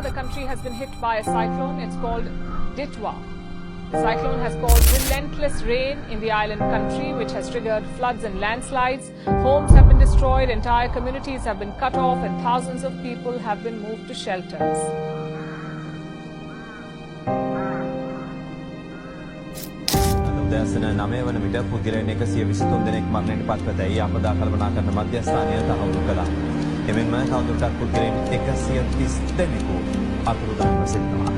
the country has been hit by a cyclone. It's called Ditwa. The cyclone has caused relentless rain in the island country, which has triggered floods and landslides. Homes have been destroyed, entire communities have been cut off, and thousands of people have been moved to shelters. උදෑසන 9 වන විට පුද්ගලයන් 123 දෙනෙක් මරණයට පත්වතැයි අපදා කළමනාකරන මධ්‍යස්ථානය තහවුරු කළා. එමෙන්ම තවදුරටත් පුද්ගලයන් 130 දෙනෙකු අතුරුදහන්ව සිටිනවා.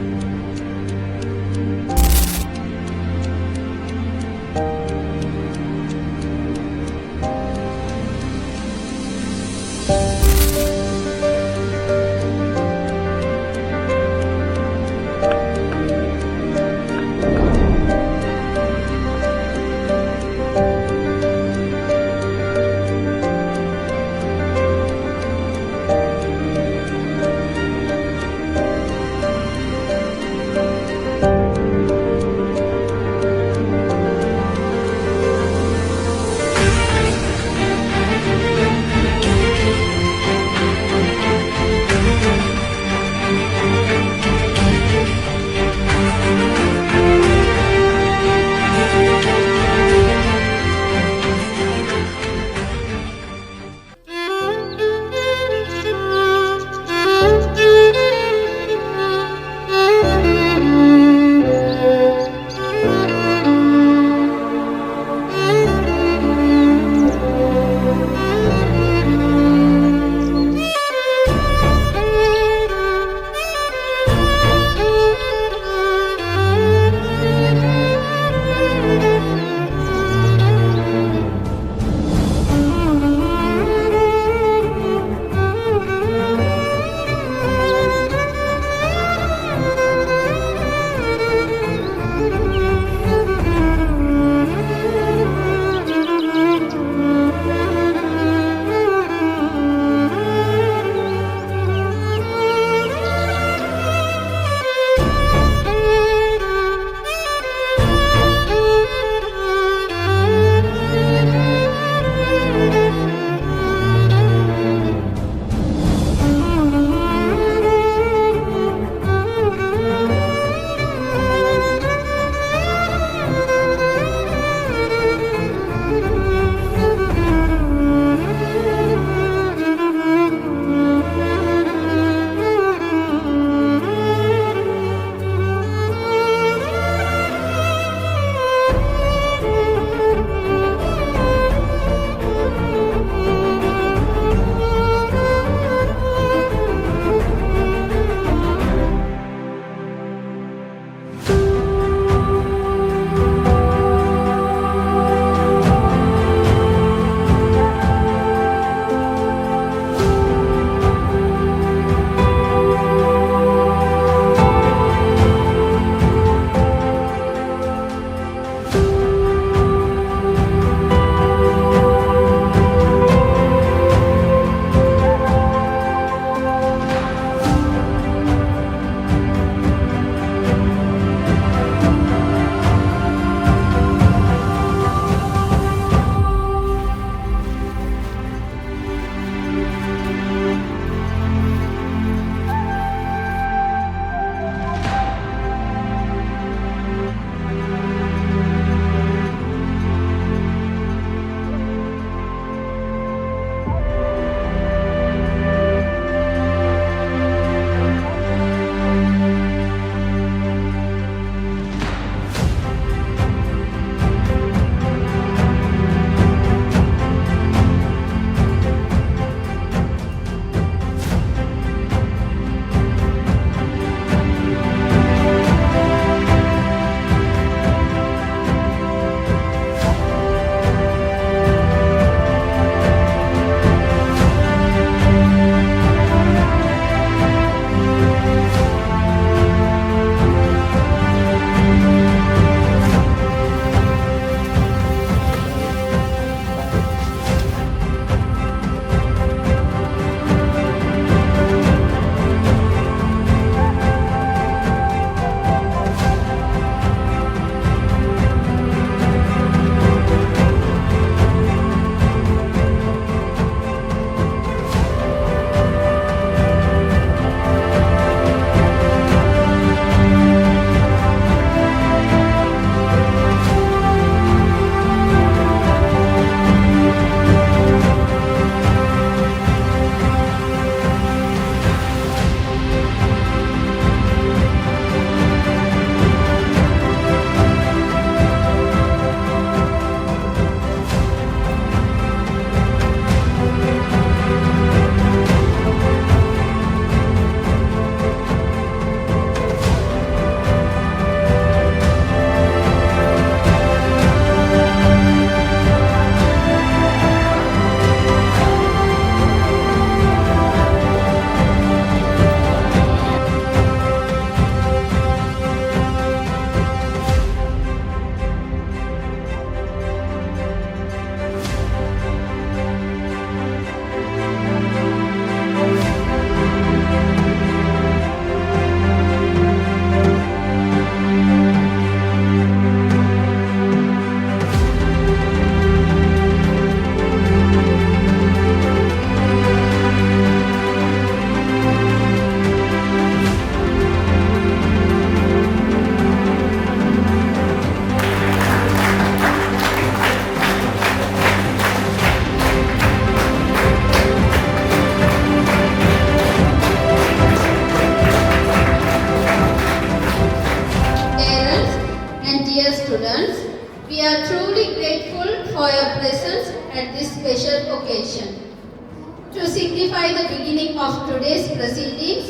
To signify the beginning of today's proceedings,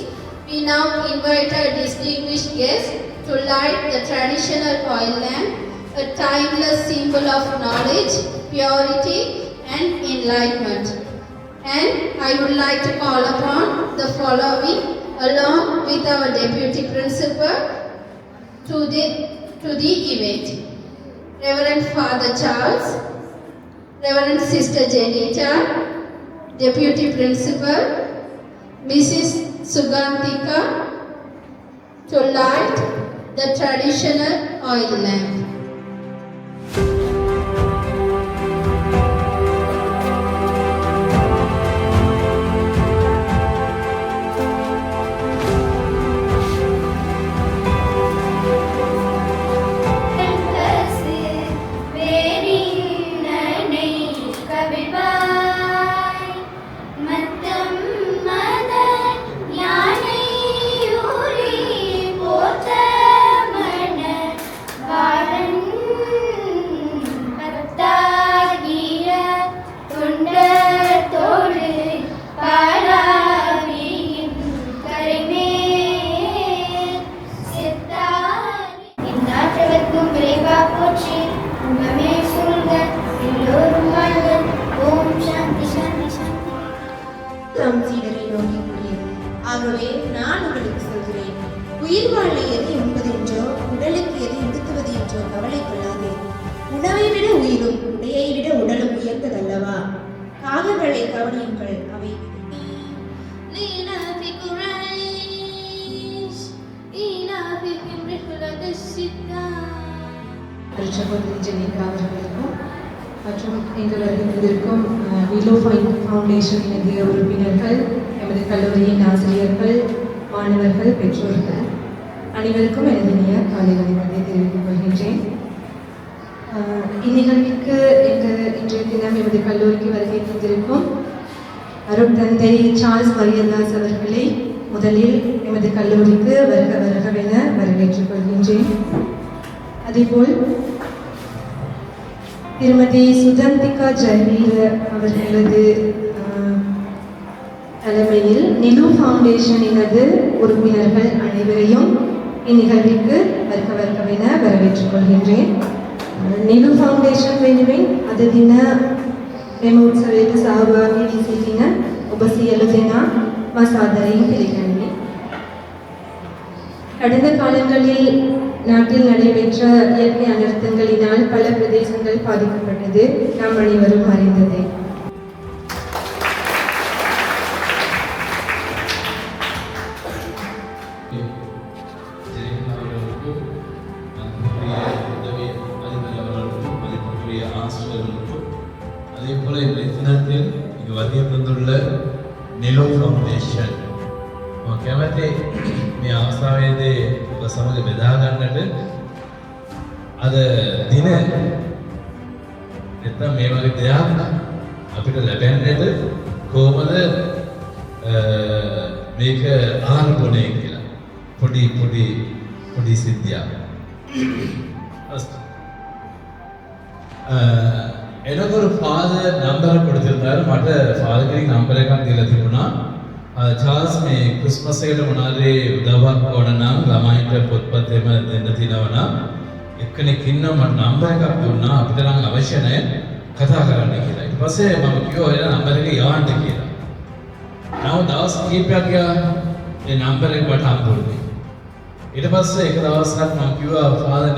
we now invite our distinguished guests to light the traditional oil lamp, a timeless symbol of knowledge, purity, and enlightenment. And I would like to call upon the following, along with our Deputy Principal, to the event. Reverend Father Charles, Reverend Sister Janita, Deputy Principal, Mrs. Sugantika, to light the traditional oil lamp. ஆகவே நான் உங்களுக்கு சொல்கிறேன், உயிர் வாழ எது உண்பது என்றோ உடலுக்கு எது உடுத்துவது என்றோ கவலை கொள்ளாதே. உணவை விட உயிரும் உடையை விட உடலும் உயர்ந்ததல்லவா? காகங்களை கவனியுங்கள், அவை அவர்களுக்கும் மற்றும் எங்கள் வருகின்றிருக்கும் விலோ ஃபவுண்டேஷன் இணைய உறுப்பினர்கள், எமது கல்லூரியின் ஆசிரியர்கள், மாணவர்கள், பெற்றோர்கள் அனைவருக்கும் எனது இனிய காலை வணக்கத்தை தெரிவித்துக் கொள்கின்றேன். இந்நிகழ்விற்கு இன்றைய தினம் எமது கல்லூரிக்கு வருகை தந்திருக்கும் அருட்தந்தை சார்ல்ஸ் மரியதாஸ் அவர்களை முதலில் எமது கல்லூரிக்கு வருகவென வரவேற்றுக் கொள்கின்றேன். அதேபோல் திருமதி சுகந்திகா ஜெயவீர அவர்களது தலைமையில் நிலு ஃபவுண்டேஷனினது உறுப்பினர்கள் அனைவரையும் இந்நிகழ்விற்கு வருகவென வரவேற்றுக் கொள்கின்றேன். නිලු ෆවුන්ඩේෂන් වෙනුවෙන් අද දින මෙම උත්සවයට සහභාගී වී සිටින ඔබ සියලු දෙනා මා සාදරයෙන් පිළිගනිමි. கடந்த காலங்களில் நாட்டில் நடைபெற்ற இயற்கை அனர்த்தங்களினால் பல பிரதேசங்கள் பாதிக்கப்பட்டது நாம் அனைவரும் அறிந்ததே. அதே போல இந்த தினத்தில் இங்கு வருகை தந்துள்ள நிலோ ஃபவுண்டேஷன் කැමති මේ අවස්ථාවේදී ඔබ සමග බෙදා ගන්නට අද දින නැත්නම් මේ වගේ දෙයක් අපිට ලැබෙන්නට කොහොමද මේක ආරම්භණය කියලා පොඩි සිද්ධියක්. எனக்கு ஒரு ஃபாதர் நம்பரை கொடுத்திருந்தாரு. මට ஃபாதர்ගේ නම්බර එකක් දීලා තිබුණා. චාල්ස් මේ ක්‍රිස්මස් එකට මොනවාරි උදව්වක් ඕන නම් ළමයින්ට පොත්පත් එහෙම දෙන්න තියෙනවා නම් එක්කෙනෙක් ඉන්නවා මට නම්බර එකක් දුන්නා අපිට නම් අවශ්‍ය නැහැ කතා කරන්න කියලා. ඊට පස්සේ මම කිව්වා එයා නම්බර එක යවන්න කියලා. නමුත් දවස් කිහිපයක් ගියා ඒ නම්බර එක මට හම්බුනේ. ඊට පස්සේ එක දවසක් මම කිව්වා ෆාදර්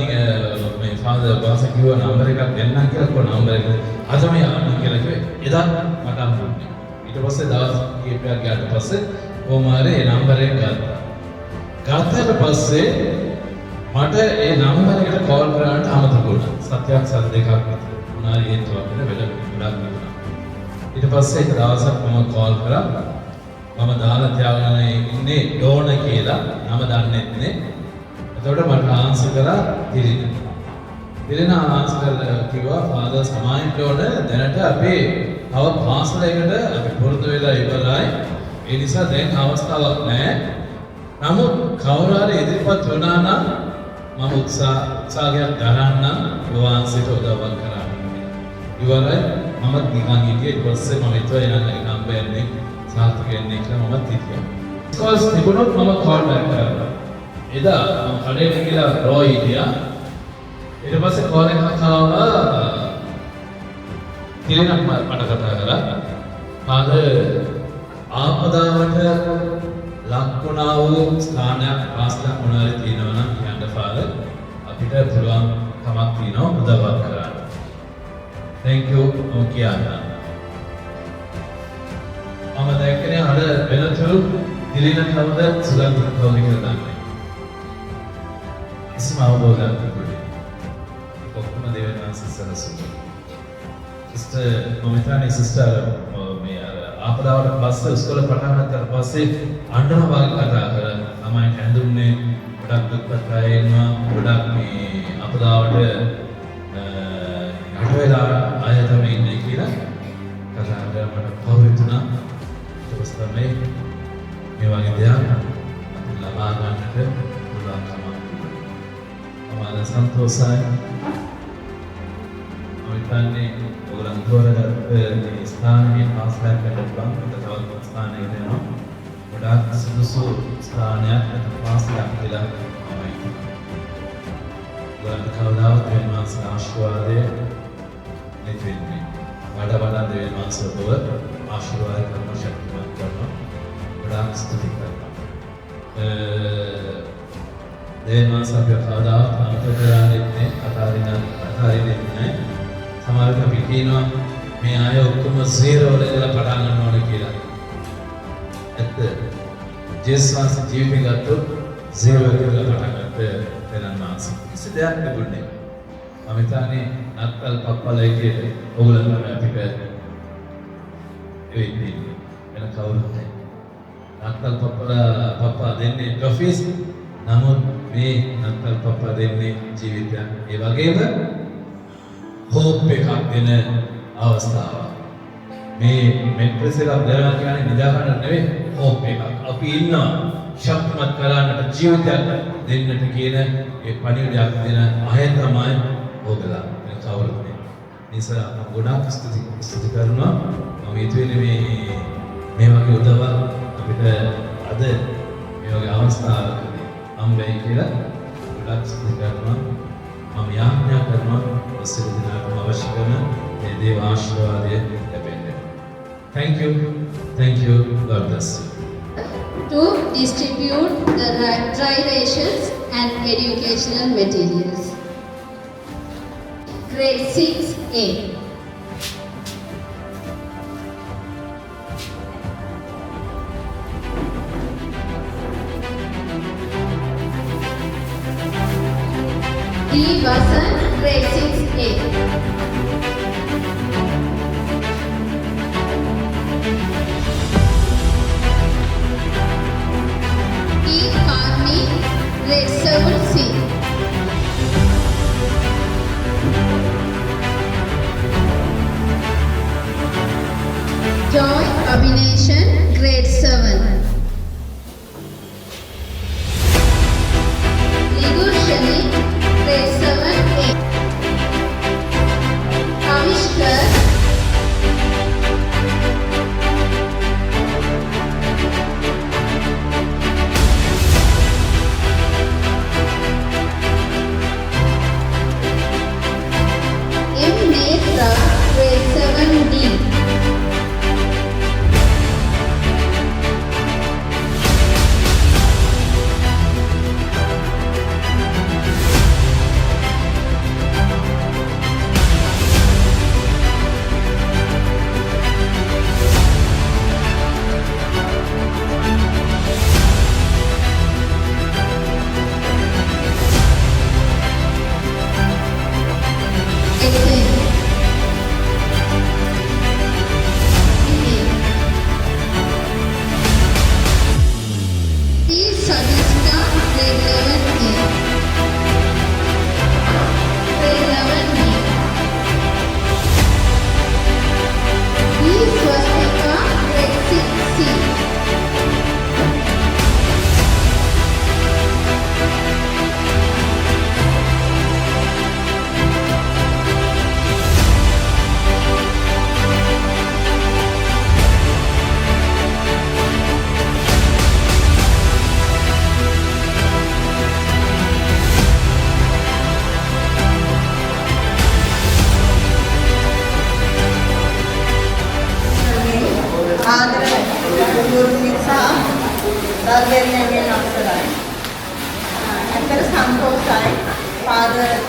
මේ ෆාදර් බාස කිව්වා නම්බර එකක් දෙන්නම් කියලා. කො නම්බර එක අදම යවන්න කියලා කිව්වේ. එදා මට හම්බුනේ. ඊට පස්සේ දවස් කිහිපයක් ගියාට පස්සේ කොහොම හරි ඒ නම්බර එක ගත්තා. ගත්තට පස්සේ මට ඒ නම්බර එකට කෝල් කරන්න අමතක වුණා. සත්‍යයක් සත් දෙකක් විතර. මොනවා හේතුවක් වෙන වෙල ගොඩක් තිබුණා. ඊට පස්සේ එක දවසක් මම කෝල් කරා. මම දාලා තියාගෙන ඉන්නේ ඩෝන කියලා. නම දන්නේ නැහැ. එතකොට මට ආන්සර් කරා දිලින ආන්සර් කරලා කිව්වා ෆාදර් සමායින්ට ඕන දැනට අපේ තව පාසලයකට අපි පුරුදු වෙලා ඉවරයි. ඒ නිසා දැන් අවස්ථාවක් නැහැ. නමුත් කවුරු හරි ඉදිරිපත් වුණා නම් මම උත්සාහයක් දරන්නම් යෝවාන්සිට උදව්වක් කරන්න. ඉවරයි. මම නිකන් හිටියේ. ඊට පස්සේ මම හිතුවා එනං නම්බර් එකේ සාර්ථක වෙන්නේ කියලා මමත් හිතුවා. ස්කෝල්ස් තිබුණොත් මම කෝල් බෑක් කරනවා. එදා මම කඩේට ගිහලා රෝයි හිටියා. ඊට පස්සේ කෝල් එකක් ආවා. කිලිනක් මට කතා කරා. ආපදාවට ලක් වුණා වූ ස්ථානයක් පාස්ලක් මොනවාරි තියෙනවා නම් කියන්න ෆාදර් අපිට පුළුවන් කමක් තියෙනවා උදව්වක් කරන්න. Thank you ඔකියානා. මම දැක්කනේ අර වෙනතුරු දිලින කවුද සුගන්ධ කවුද කියලා දන්නේ. කිසිම අවබෝධයක් තිබුණේ නැහැ. ඔක්කොම දෙවියන් සසලසුයි. සිස්ටර් මම හිතන්නේ සිස්ටර් මේ අර ආපදාවට පස්සේ ඉස්කෝලේ පටන් ගන්නතර පස්සේ අඬන වගේ කතා කරා. තමයි හැඳුන්නේ ගොඩක් දුක්පත් අය ඉන්නවා. ගොඩක් මේ ආපදාවට යට වෙලා අය තමයි ඉන්නේ කියලා කතා කරලා මට පෞරිතුණා. ඊට පස්සේ තමයි මේ වගේ දෙයක් ලබා ගන්නට පුළුවන්කම අමාල සන්තෝෂයි. ඔයතන්නේ ඔයගලන් තෝරගත්ත මේ ස්ථානයේ පාස්ලක් කරලා තවත් ස්ථානයකට යනවා. ගොඩාක් සුදුසු ස්ථානයක් පාස්ලක් කියලා මම හිතනවා. කවදාවත් වෙන මාස ආශිර්වාදය නැතිවෙන්නේ. වඩා දෙවියන් වහන්සේව ආශිර්වාද කරන ශක්තිමත් කරනවා. ගොඩාක් ස්තුති කරනවා. දෙවියන් වහන්සේ අපේ කවදාවත් අනුතර කරන්නේ නැහැ. අතාරින්නේ නැහැ. සමහරවිට අපි කියනවා මේ අය ඔක්කොම 0 වල ඉඳලා පටන් ගන්න ඕනේ කියලා. ඇත්ත. ජේසුස් ජීවිතය ගත්තොත් 0 වල ඉඳලා පටන් ගත්ත දෙවියන් වහන්සේ. කිසි දෙයක් නෙබුනේ. මම හිතන්නේ නත්තල් පප්පලා එකේ ඕගොල්ලෝ අපිට වෙන්නේ වෙන කවුරුත් නැහැ. නත්තල් පප්පා දෙන්නේ ට්‍රොෆිස්. නමුත් මේ නත්තල් පප්පා දෙන්නේ ජීවිතය. ඒ වගේම හෝප් එකක් දෙන අවස්ථාවක්. මේ මෙට්‍රස් එකක් දෙනවා කියන්නේ නිදා ගන්න නෙවෙයි හෝප් එකක්. අපි ඉන්නවා ශක්තිමත් කරන්නට ජීවිතයක් දෙන්නට කියන ඒ පණිවිඩයක් දෙන අය තමයි ඕගොල්ලෝ. මේ කවුරුත් නෙවෙයි. නිසා ගොඩාක් ස්තුති කරනවා. මම හිතුවේ මේ වගේ උදව්වක් අපිට අද මේ වගේ අවස්ථාවකදී හම්බෙයි කියලා ගොඩාක් ස්තුති කරනවා. මම යාඥා කරනවා සියලු දෙනාටම අවශ්‍ය කරන මේ දේව ආශිර්වාදය ලැබෙන්න. Thank you. God bless you. To distribute the dry rations and educational materials. Grade 6A. D. Vasan, grade 6A. E. Karmi, grade 7C. Joy Abhination, grade 7. Nigushani, grade 7A. Avishkar, M. Netra, grade 7D.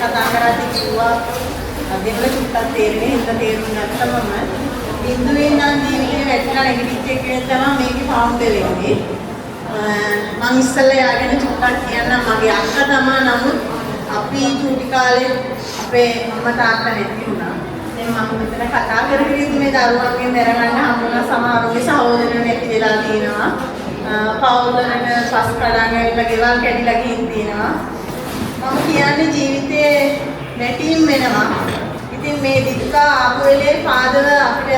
කතා කරද්දී කිව්වා දෙමළ චුට්ටක් තේරෙන්නේ හින්දා තේරුම් ගත්තම බින්දුවෙන් නම් ජීවිතේ වැටලා නැගිටිච්ච එකේ තමයි මේකේ ෆාවුන්ඩ් වෙන්නේ. මම ඉස්සෙල්ලා යාගෙන චුට්ටක් කියන්නම් මගේ අක්කා තමයි නමුත් අපි චූටි කාලේ අපේ අම්මා තාත්තා නැති වුණා. දැන් මම මෙතන කතා කරගෙන ඉන්නේ මේ දරුවන්ගෙන් දැනගන්න හම්බුණා සමහරුගේ සහෝදරයෝ නැති වෙලා තියෙනවා. පවුලකට පස් කඩන් ඇවිල්ලා ගෙවල් කැඩිලා ගිහින් තියෙනවා. මම කියන්නේ ජීවිතේ නැටීම් වෙනවා. ඉතින් මේ දික්කා ආපු වෙලේ පාදව අපිට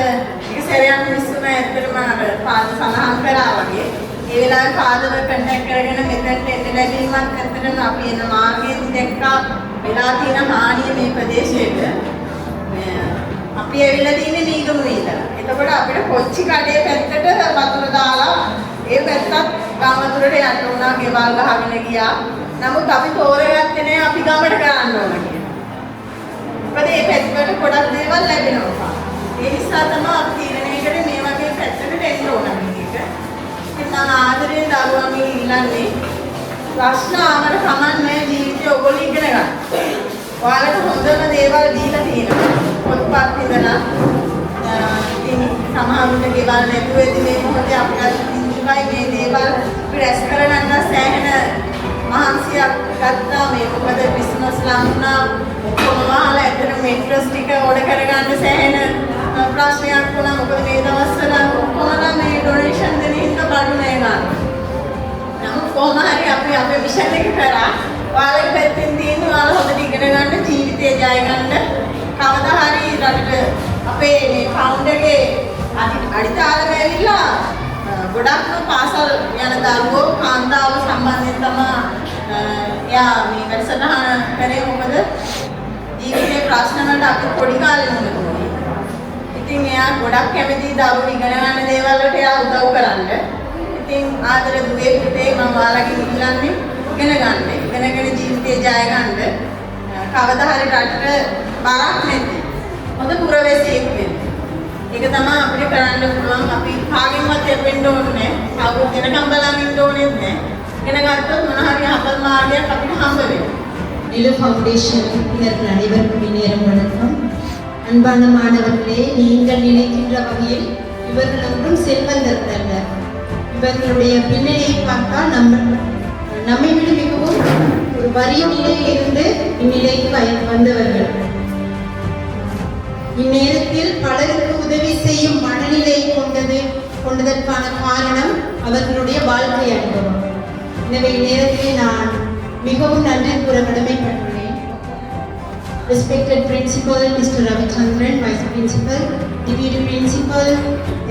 එක සැරයක් මිස්සුම ඇත්තටම පාද සලහන් කරා වගේ. ඒ වෙලාවේ පාදව කන්ටැක්ට් කරගෙන මෙතනට එන්න ලැබීමත් ඇත්තටම අපි එන මාර්ගයේදී දැක්කා වෙලා තියෙන හානිය මේ ප්‍රදේශයට. අපි ඇවිල්ලා තියෙන්නේ නීගමුවේ ඉඳලා. එතකොට අපිට කොච්චි කඩේ පැත්තට වතුර දාලා ඒ පැත්තත් ගාමතුරට යන්න උනා ගෙවල් ගහගෙන ගියා. නමුත් අපි තෝරගත්තේ නෑ අපි ගමට කරන්න ඕන කියලා. මොකද මේ පැත්තට ගොඩක් දේවල් ලැබෙනවා. ඒ නිසා තමයි අපි තීරණය කරේ මේ වගේ පැත්තකට එන්න ඕන කියන එක. ඉතින් මම ආදරයෙන් දරුවන්ගෙන් ඉල්ලන්නේ ප්‍රශ්න ආවර කමන්නේ ජීවිතේ ඔයගොල්ලෝ ඉගෙන ගන්න. ඔයාලට හොඳම දේවල් දීලා තියෙනවා. පොත්පත් ඉඳලා ඉතින් සමහරුන්ට ගෙවල් නැතුවේදී මේ මොහොතේ අපිට ඉන්නවා මේ දේවල් ප්‍රෙස් කරගන්න සෑහෙන මහන්සියක් ගත්තා මේ මොකද බිස්නස් ලම්නා ඔක්කොම වහලා ඇත්තට මෙට්‍රස් ටික ඕඩර් කරගන්න සෑහෙන ප්‍රශ්නයක් වුණා මොකද මේ දවස්වල ඔක්කොම මේ ඩොනේෂන් දෙන හින්දා බඩු නෑ ගන්න. නමුත් කොහොම හරි අපි අපේ මිෂන් එක කරා ඔයාලගේ පැත්තෙන් තියෙන ඔයාලා හොඳට ඉගෙන ගන්න ජීවිතේ ජය ගන්න කවදා හරි රටට අපේ මේ ෆවුන්ඩ් එකේ අඩිතාලම ඇවිල්ලා ගොඩක්ම පාසල් යන දරුවෝ කාන්තාව සම්බන්ධයෙන් තමයි එයා මේ වැඩසටහන කරේ මොකද ජීවිතේ ප්‍රශ්න වලට අපි පොඩි කාලේ මොනවද ඉතින් එයා ගොඩක් කැමති දරුවෝ ඉගෙන ගන්න දේවල් වලට එයා උදව් කරන්න. ඉතින් ආදර දුවේ පුතේ මම ඔයාලගෙන් ඉල්ලන්නේ ඉගෙන ගන්න. ඉගෙනගෙන ජීවිතේ ජය ගන්න. කවදා හරි රටට බරක් නැති හොඳ පුරවැසියෙක් වෙන්න. ඒක තමයි අපිට කරන්න පුළුවන්. අපි කාගෙන්වත් දෙන්න ඕනේ නැහැ. කවුරුත් දෙනකම් බලන් ඉන්න ඕනේ නැහැ. ඉගෙන ගත්තොත් මොන හරි හතර මාර්ගයක් අපිට හම්බ වෙනවා. நிலு ஃபவுண்டேஷன் உறுப்பினர்கள் அனைவருக்கும் இனியரும் வணக்கம். அன்பான மாணவர்களே, நீங்கள் நினைக்கின்ற வகையில் இவர்கள் ஒன்றும் செல்வந்தர்கள் அல்ல. இவர்களுடைய பின்னணியை பார்த்தால் நம்மை விட மிகவும் ஒரு வறிய நிலையில் இருந்து இந்நிலைக்கு வந்தவர்கள். இந்நேரத்தில் பலருக்கு உதவி செய்யும் மனநிலை கொண்டதற்கான காரணம் அவர்களுடைய வாழ்க்கை அனுபவம். எனவே இந்நேரத்திலே நான் மிகவும் நன்றி கூற கடமைப்பட்டுள்ளேன். Respected Principal Mr. Ravichandran, Vice Principal, Deputy Principal,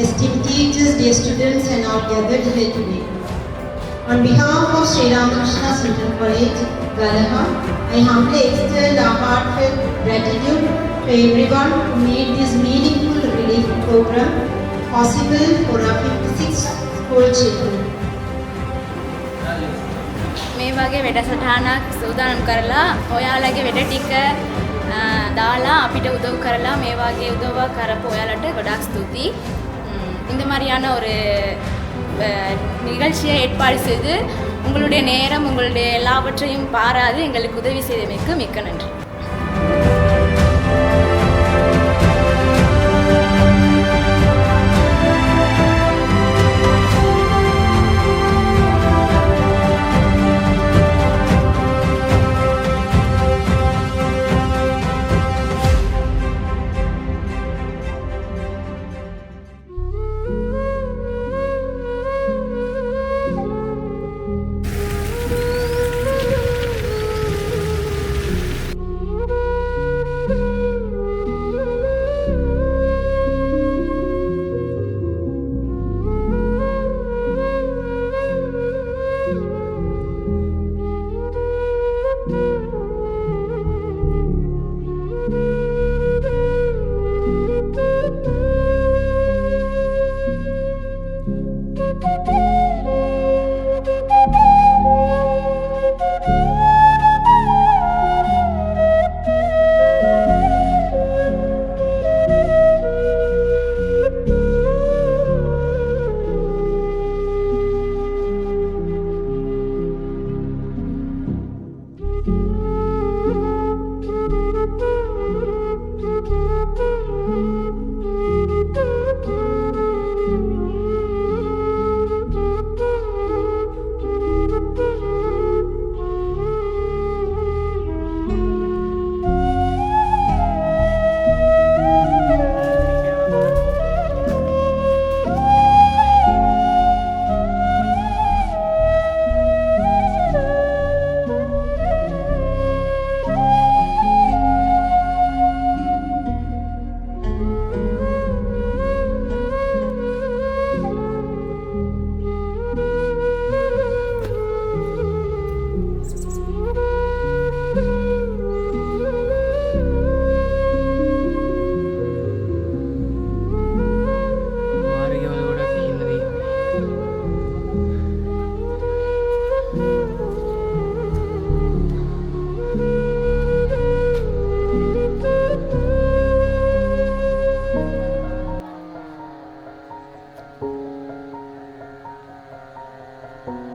esteemed teachers, dear students and all gathered here today. On behalf of Sri Ramakrishna Central College, Galaha, I humbly extend our heartfelt gratitude to everyone who made this meaningful relief program possible for our 56 school children. මේ වගේ වැඩසටහනක් සූදානම් කරලා ඔයාලගේ වැඩ ටික දාලා අපිට උදව් කරලා මේ වගේ උදව්වක් කරපු ඔයාලට ගොඩාක් ස්තුතියි. இந்த மாதிரியான ஒரு நிகழ்ச்சியை ஏற்பாடு செய்து உங்களுடைய நேரம் உங்களுடைய எல்லாவற்றையும் பாராது எங்களுக்கு உதவி செய்தமைக்கு மிக்க நன்றி.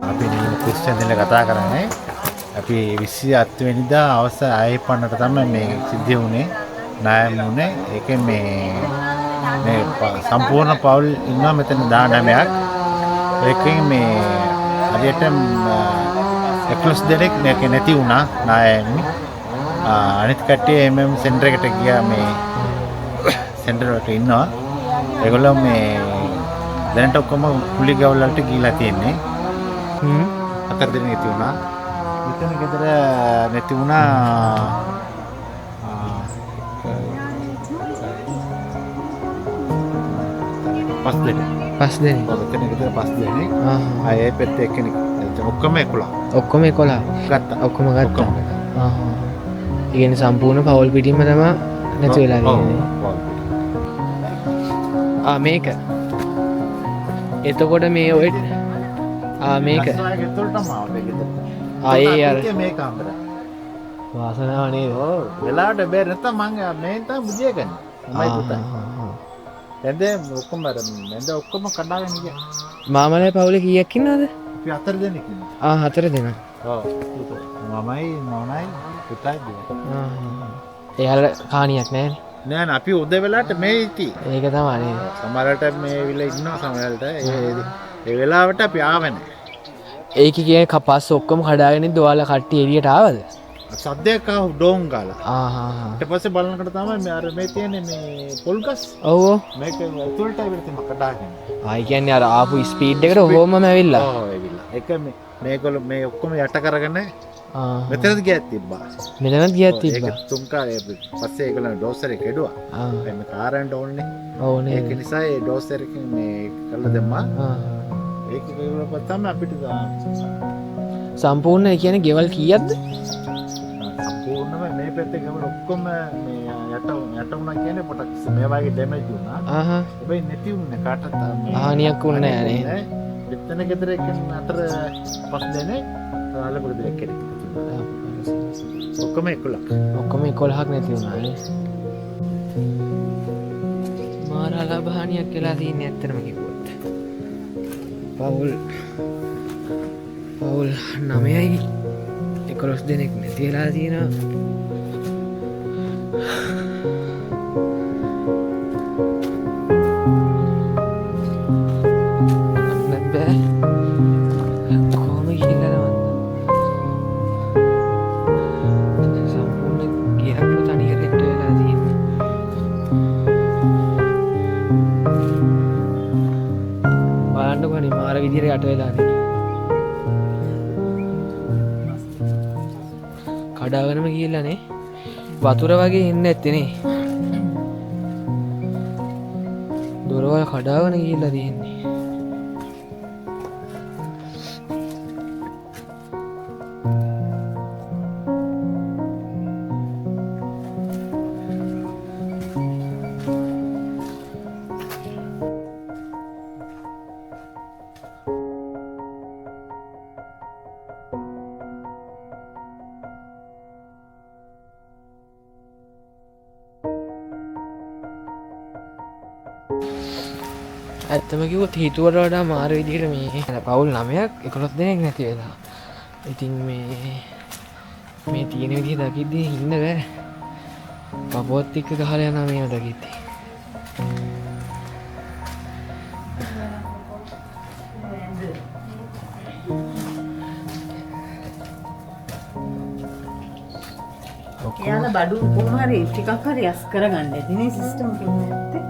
අපි ක්‍රිස්තියානි දින කතා කරන්නේ. අපි 27 වෙනිදා අවස 6:50ට තමයි මේ සිද්ධ වුණේ. නායම් වුණේ. ඒකෙන් මේ සම්පූර්ණ පවුල් ඉන්නවා මෙතන 19ක්. ඒකෙන් මේ හරියට 11 දෙනෙක් නැති වුණා නායම්. අනිත් කට්ටිය MM සෙන්ටර් එකට ගියා මේ සෙන්ටර් එකට ඉන්නවා. ඒගොල්ලෝ මේ දැනට ඔක්කොම කුලි ගවල් වලට ගිහිලා තියෙන්නේ. හතර දින නැති වුණා. මෙතන ගෙදර නැති වුණා. පස් දෙනෙක්. මෙතන ගෙදර පස් දෙනෙක්. ආයේ පෙත්තේ කෙනෙක්. ඔක්කොම 11. ඔක්කොම 11 ගත්තා. ඔක්කොම ගත්තා. ඒ කියන්නේ සම්පූර්ණ පවුල් පිටින්ම තමයි නැති වෙලා ඉන්නේ. මේක. එතකොට මේ ඔය මේක. ඒ අර මේක අම්බර. වාසනාව නේද? ඔව්. වෙලාවට බැර නැත්තම් මං මේ තමයි බුදිය ගන්න. මමයි පුතා. දැන් ඔක්කොම ඔක්කොම කඩාගෙන ගියා. මාමලේ පවුලේ කීයක් ඉන්නවද? අපි 4 දෙනෙක් ඉන්නවා. 4 දෙනා. ඔව්. මමයි නෝනයි පුතයි දුවයි. එයාලා කාණියක් නැහැ. නෑ අපි උද වෙලාවට මේ ඉති. ඒක තමයි නේද? සමහරට මේ විල ඉන්නවා සමහරට ඒ වෙලාවට අපි ආවේ නෑ. ඒක කියන්නේ කපස් ඔක්කොම කඩාගෙන ඉඳ ඔයාලා කට්ටිය එළියට ආවද? සද්දයක් ආව ඩෝන් ගාලා. ඊට පස්සේ බලනකොට තමයි මේ අර මේ තියෙන්නේ මේ පොල් ගස්. ඔව් ඔව්. මේක තුල්ට ඉවිත් කඩාගෙන. ඒ කියන්නේ අර ආපු ස්පීඩ් එකට ඔහොමම ඇවිල්ලා. ඔව් ඇවිල්ලා. ඒක මේගොල්ලෝ මේ ඔක්කොම යට කරගෙන මෙතනද ගියත් තිබ්බා. මෙතනද ගියත් තිබ්බා. ඒක තුන් කාලේ පස්සේ ඒගොල්ලෝ ඩෝසර් එක කෙඩුවා. මේ කාරන්ට ඕනේ. ඔව් නේ. ඒක නිසා ඒ ඩෝසර් එකෙන් මේ කරලා දැම්මා. ඒක ඒගොල්ලෝ තමයි අපිට සම්පූර්ණ ඒ කියන්නේ ගෙවල් කීයක්ද? සම්පූර්ණම මේ පැත්තේ ගෙවල් ඔක්කොම මේ යට වුණා කියන්නේ පොඩක් මේ වගේ ඩැමේජ් වුණා. හැබැයි නැති වුණේ කාටවත් හානියක් වුණේ නැහැ නේ. මෙතන ගෙදර එකෙන් අතර පස් දෙනේ අලපු ගෙදර එක්කෙනෙක්. ඔක්කොම 11ක්. ඔක්කොම 11ක් නැති වුණා නේ. මාරා ලබහානියක් කියලා තියන්නේ ඇත්තටම කිව්වොත්. පවුල් 9යි 11 දෙනෙක් නැති වෙලා තියෙනවා. කඩාගෙනම ගිහිල්ලානේ වතුර වගේ එන්නේ නැත්තේනේ. දොරවල් කඩාගෙන ගිහිල්ලා තියෙන්නේ. ඇත්තම කිව්වොත් හිතුවට වඩා මාර විදිහට මේ පවුල් 9ක් 11 දෙනෙක් නැති වෙලා. ඉතින් මේ තියෙන විදිහ දකිද්දී ඉන්න බෑ. පපුවත් එක්ක ගහලා යනවා මේව දකිද්දී. එයාලා බඩු කොහොම හරි ටිකක් හරි අස් කරගන්න ඉතින් සිස්ටම් එකක් නැත්තේ.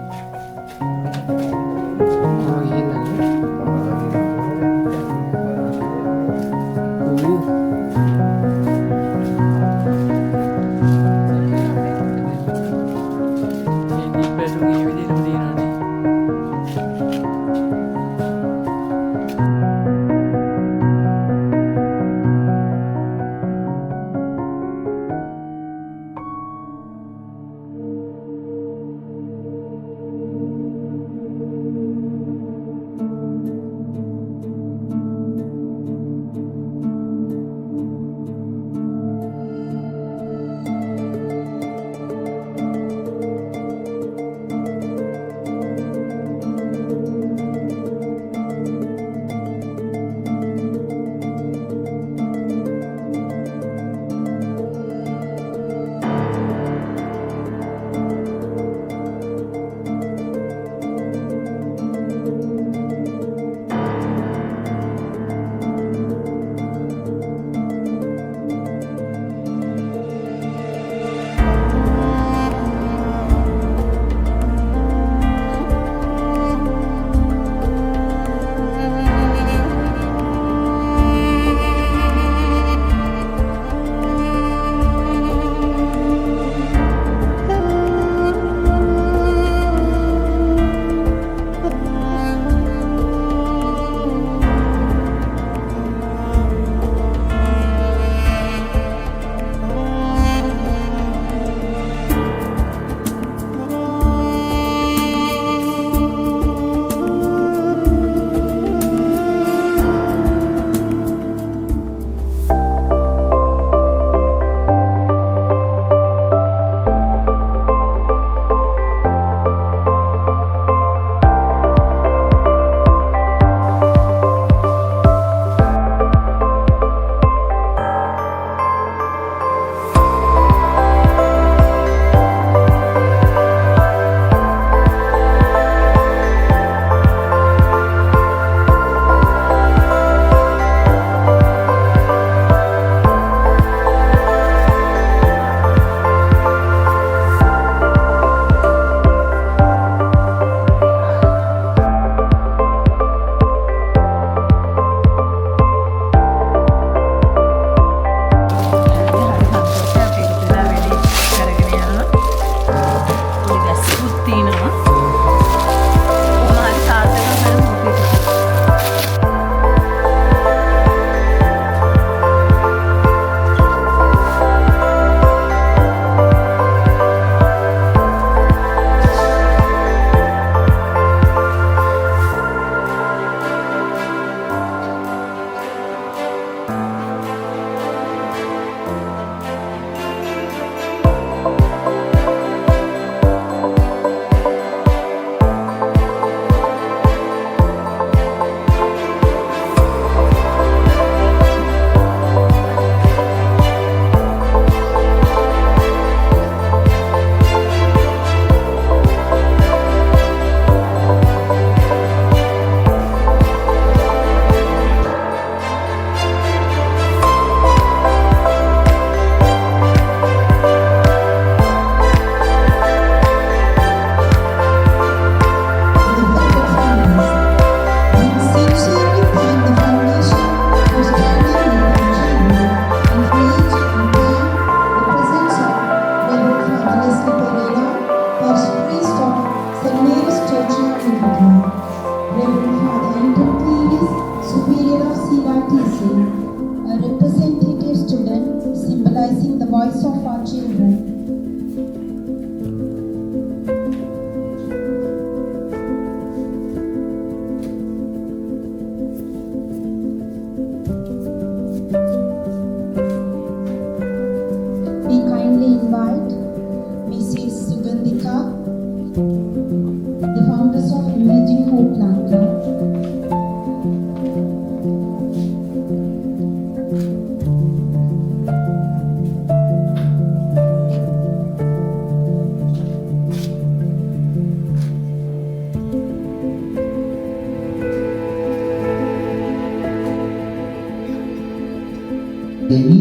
දෙවි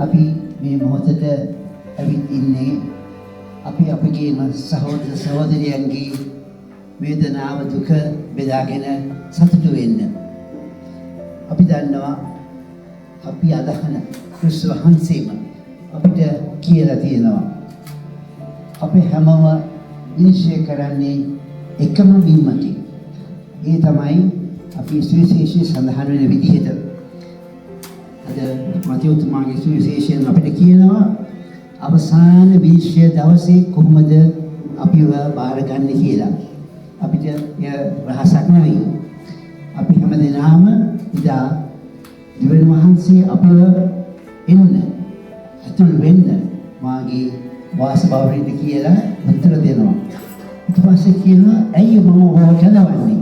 අපි මේ මොහොතට ඇවිත් ඉන්නේ අපි අපගේම සහෝදර සහෝදරියන්ගේ වේදනාව දුක බෙදාගෙන සතුටු වෙන්න. අපි දන්නවා අපි අදහන ක්‍රිස්තුස් වහන්සේම අපිට කියලා තියෙනවා. අපි හැමෝම විනිශ්චය කරන්නේ එකම වීමකින්. ඒ තමයි අපි සුවිශේෂී සඳහන් වෙන විදිහට. අද මතයෝතුමාගේ සුවිශේෂයෙන් අපිට කියනවා අවසාන විනිශ්චය දවසේ කොහොමද අපිව බාරගන්නේ කියලා. අපිට රහසක් නෙවෙයි. අපි හැමදෙනාම ඉදා දෙවියන් වහන්සේ අපිව එන්න ඇතුල් වෙන්න වාගේ වාසභාවයෙන් කියලා උත්තර දෙනවා. ඊට පස්සේ කියනවා ඇයි මම ඔයාව කැඳවන්නේ?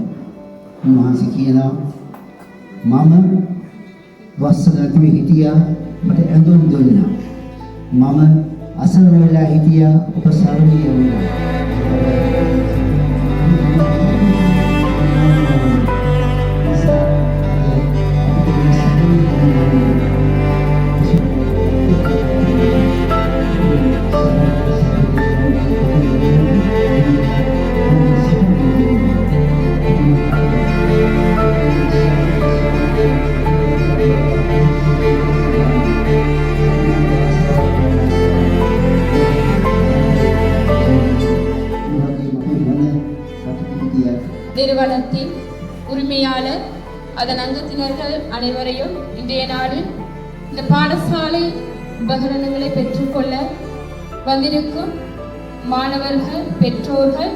උන්වහන්සේ කියනවා මම වස්සනතුව හිටියා මට ඇඳුම් දුන්නා. මම අසරණ වෙලා හිටියා ඔබ සරණිය වුණා. நிறுவனத்தின் உரிமையாளர் அதன் அங்கத்தினர்கள் அனைவரையும் இன்றைய நாளில் இந்த பாடசாலை உபகரணங்களை பெற்றுக்கொள்ள வந்திருக்கும் மாணவர்கள் பெற்றோர்கள்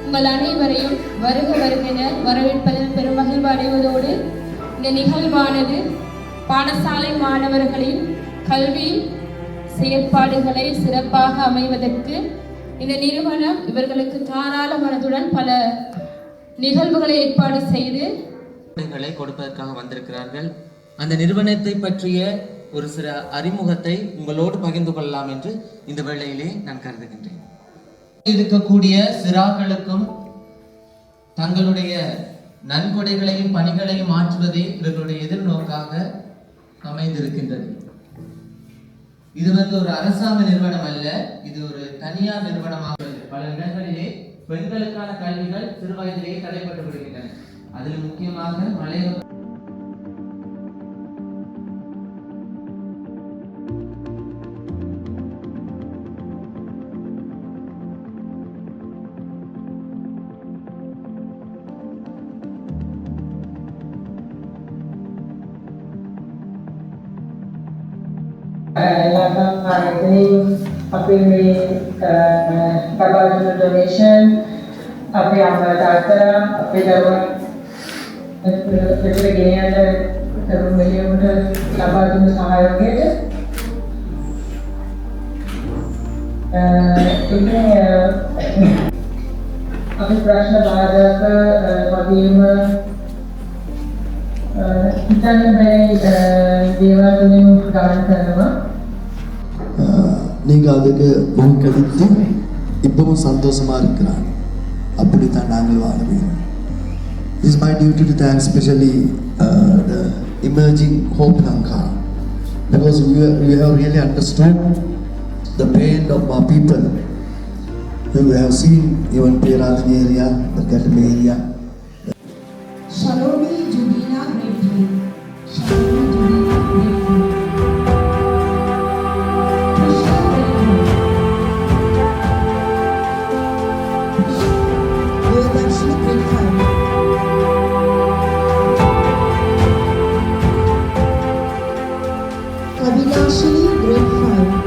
உங்கள் அனைவரையும் வருக வருகென வரவேற்பதில் பெரும் மகிழ்வு அடைவதோடு இந்த நிகழ்வானது பாடசாலை மாணவர்களின் கல்வி செயற்பாடுகளை சிறப்பாக அமைவதற்கு இந்த நிறுவனம் இவர்களுக்கு தாராள மனதுடன் பல நிகழ்வுகளை ஏற்பாடு செய்து கொடுப்பதற்காக வந்திருக்கிறார்கள். அந்த நிறுவனத்தை பற்றிய ஒரு சில அறிமுகத்தை உங்களோடு பகிர்ந்து கொள்ளலாம் என்று இந்த வேளையிலே நான் கருதுகின்றேன். இருக்கக்கூடிய சிறார்களுக்கும் தங்களுடைய நன்கொடைகளையும் பணிகளையும் ஆற்றுவதே இவர்களுடைய எதிர்நோக்காக அமைந்திருக்கின்றது. இது ஒரு அரசாங்க நிறுவனம் அல்ல, இது ஒரு தனியார் நிறுவனமாக பல இடங்களிலே பெண்களுக்கான கல்விகள் சிறு வயதிலேயே தடைப்பட்டு விடுகின்றன. அதில் முக்கியமாக மலைய අපේ මේ ලබා දුන්න ඩොනේෂන් අපේ අම්මලා තාත්තලා අපේ දරුවන් පිටට ගෙන යන දරුවෝ මිලියනට ලබා දුන්න සහයෝගයට අපි ප්‍රශ්න බාධක වගේම හිතන්න බැරි දේවල් වලින් ගමන් කරනවා. நீங்கள் அதுக்கு முன்கழித்து இப்பவும் சந்தோஷமாக இருக்கிறாங்க. அப்படித்தான் நாங்கள் வாழ வேண்டும். It's my duty to thank especially the emerging Hope Lanka because we have really understood the pain of our people. We have seen even Peradani area, the Gatame area. Shaloni Judina Reddy. Shaloni Judina Reddy. Kabilashini grade 5.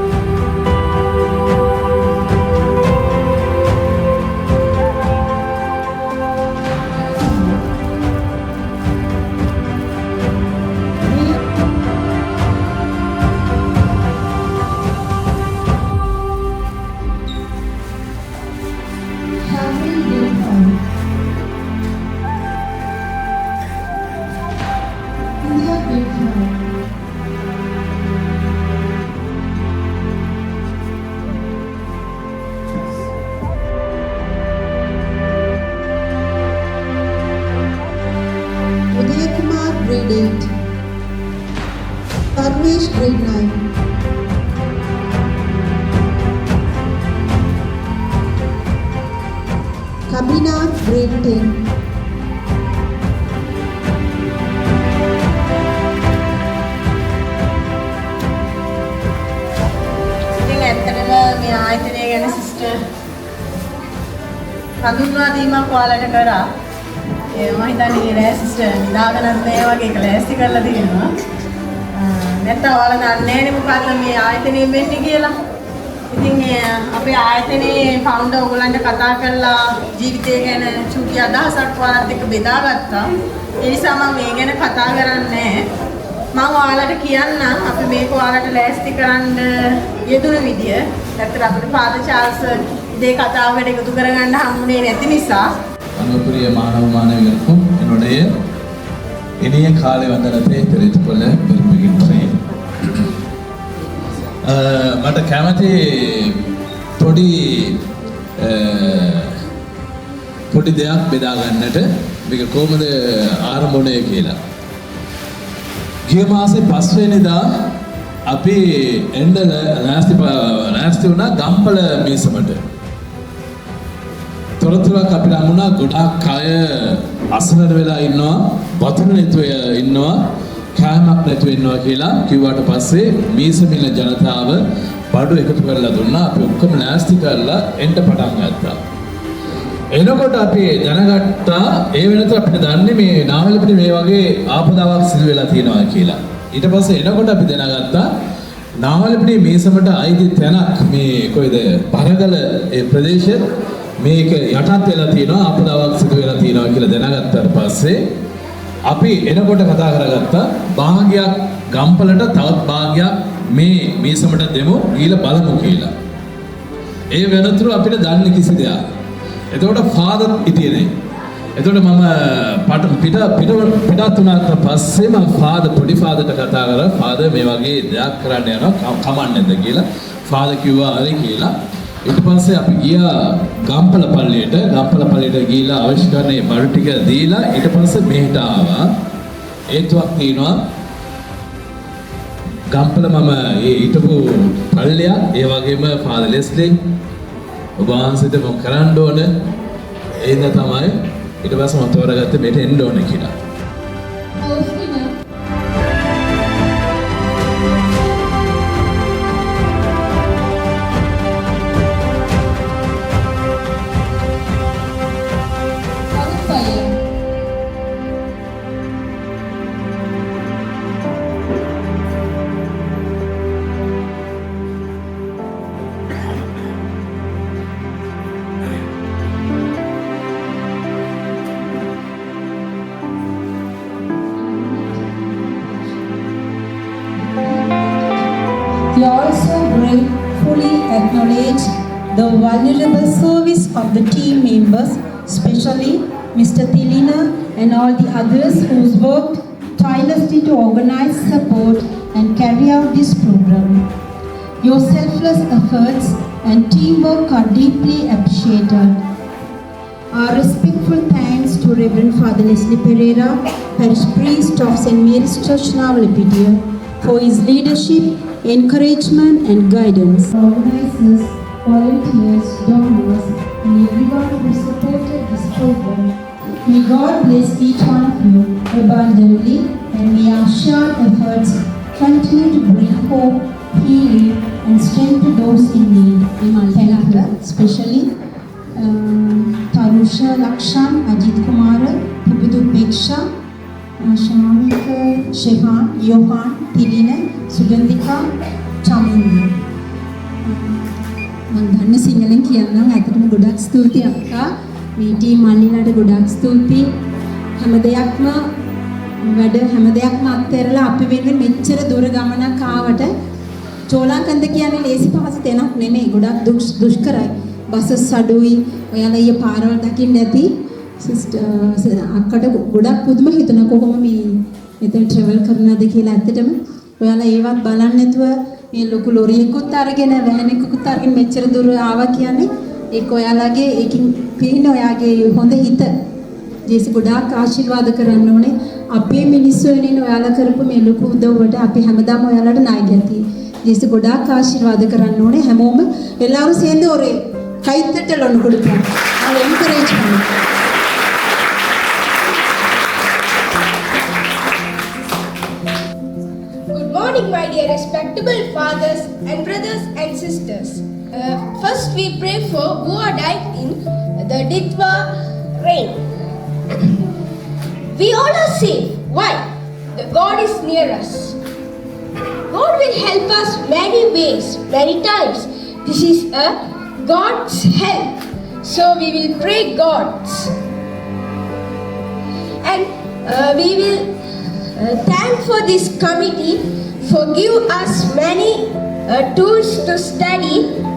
Parvesh, grade 9. Kabina, grade 10. ඉතින් ඇත්තටම මේ ආයතනය ගැන sister හඳුන්වා දීමක් ඔයාලට කරා. මම හිතන්නේ නෑ සිස්ටර් නිදාගෙනත් මේ වගේ එක ලෑස්ති කරලා තියෙනවා. නැත්නම් ඔයාලා දන්නේ නෑනේ මොකද්ද මේ ආයතනයෙන් වෙන්නේ කියලා. ඉතින් අපේ ආයතනයේ ෆවුන්ඩර් ඔයගොල්ලන්ට කතා කරලා ජීවිතය ගැන චුටි අදහසක් ඔයාලත් එක්ක බෙදාගත්තා. ඒ නිසා මම මේ ගැන කතා කරන්නේ මම ඔයාලට කියන්නම් අපි මේක ඔයාලට ලෑස්ති කරන්න යෙදුණු විදිය. නැත්නම් අපේ ෆාදර් චාල්ස් இதே கதாவோட එකතු කරගන්න හම්බුනේ නැති නිසා அன்புக்குரிய மாணவ மாணவிகளுக்கும் என்னுடைய இனிய காலை வந்தனத்தை தெரிவித்துக் கொள்ள விரும்புகின்றேன். මට කැමති පොඩි දෙයක් බෙදා ගන්නට මේක කොහොමද ආරම්භ වුණේ කියලා. ගිය මාසේ 5 වෙනිදා අපි එන්ඩල නැස්ති වුණා ගම්පල මේසමට. තොරතුරක් අපිට හමුණා ගොඩාක් අය අසරණ වෙලා ඉන්නවා, වතුර නැතුව ඉන්නවා, කෑමක් නැතුව ඉන්නවා කියලා කිව්වට පස්සේ මේසමිල ජනතාව බඩු එකතු කරලා දුන්නා. අපි ඔක්කොම නැස්ති කරලා එන්න පටන් ගත්තා. එනකොට අපි දැනගත්තා ඒ වෙනතර අපිට දන්නේ මේ නාවලපිට මේ වගේ ආපදාවක් සිදු වෙලා තියෙනවා කියලා. ඊට පස්සේ එනකොට අපි දැනගත්තා නාවලපිට මේසමට අයිති තැනක් මේ කොයිද පරගල ඒ ප්‍රදේශය මේක යටත් වෙලා තියෙනවා ආපදාවක් සිදු වෙලා තියෙනවා කියලා දැනගත්තාට පස්සේ අපි එනකොට කතා කරගත්තා භාගයක් ගම්පලට තවත් භාගයක් මේ මේසමට දෙමු ගිහලා බලමු කියලා. ඒ වෙනතුරු අපිට දන්නේ කිසි දෙයක්. එතකොට ෆාදර් හිටියේ නැහැ. එතකොට මම පිටත් වුණාට පස්සේ මම පොඩි ෆාදර්ට කතා කරා ෆාදර් මේ වගේ දෙයක් කරන්න යනවා කමන්නේද කියලා. ෆාදර් කිව්වා හරි කියලා. ඊට පස්සේ අපි ගියා ගම්පල පල්ලියට ගිහිලා අවශ්‍යකරණේ බඩු ටික දීලා ඊට පස්සේ මෙහෙට ආවා. ඒතුවක් තියෙනවා ගම්පල මම ඒ හිටපු පල්ලිය ඒ වගේම ෆාදර් ලෙස්ලි ඔබ වහන්සේට මොකක් කරන්න ඕන ඒද තමයි ඊට පස්සේ මම තෝරගත්තේ මෙහෙට එන්න ඕන කියලා. We also gratefully acknowledge the valuable service of the team members, especially Mr. Tilina and all the others who's worked tirelessly to organize, support and carry out this program. Your selfless efforts and teamwork are deeply appreciated. Our respectful thanks to Reverend Father Leslie Pereira, Parish Priest of St. Mary's Church, Navalapitiya, for his leadership, encouragement and guidance. Organizers, volunteers, donors and everyone who supported this program. May God bless each one of you abundantly and may our shared efforts continue to bring hope, healing and strength to those in need. Thank you. Especially Tarusha Lakshan, Ajit Kumar, Pubidu Peksha, Shamik, Shehan, Yohan, Tilina, Sugandhika, Chamindra. මම දන්න සිංහලෙන් කියන්නම් ඇත්තටම ගොඩක් ස්තුතියි අක්කා මේ team මල්ලිලාට ගොඩක් ස්තුතියි හැම දෙයක්ම අත්හැරලා අපි වෙනුවෙන් මෙච්චර දුර ගමනක් ආවට චෝලාකන්ද කියන්නේ ලේසි පහසු තැනක් නෙමෙයි ගොඩක් දුෂ්කරයි බසස් අඩුයි ඔයාලා ඊයේ පාරවල් දකින්න ඇති අක්කට ගොඩක් පුදුම හිතුණා කොහොම මේ මෙතන ට්‍රැවල් කරනවද කියලා ඇත්තටම ඔයාලා ඒවත් බලන්න නැතුව මේ ලොකු ලොරියකුත් අරගෙන වැහනකුත් අරගෙන මෙච්චර දුර ආවා කියන්නේ ඒක ඔයාලගේ ඒකින් පිළින ඔයාගේ හොඳ හිත ජේසි ගොඩාක් ආශිර්වාද කරන්න ඕනේ. අපේ මිනිස්සු වෙනින් ඔයාලා කරපු මේ ලොකු උදව්වට අපි හැමදාම ඔයාලට නායකයන් තියෙනවා. ஜேசு ගොඩාක් ආශිර්වාද කරන්න ඕනේ. හැමෝම எல்லாரும் சேர்ந்து ஒரு கைத்தட்டல் ஒன்று கொடுப்போம். அதை என்கரேஜ் பண்ணுவோம். Good morning, my dear respectable fathers and brothers and sisters. First, we pray for who are died in the Ditwa rain. We all are safe. Why? The God is near us. God will help us many ways, many times. This is a God's help. So we will pray God's. And we will thank for this committee for give us many tools to study.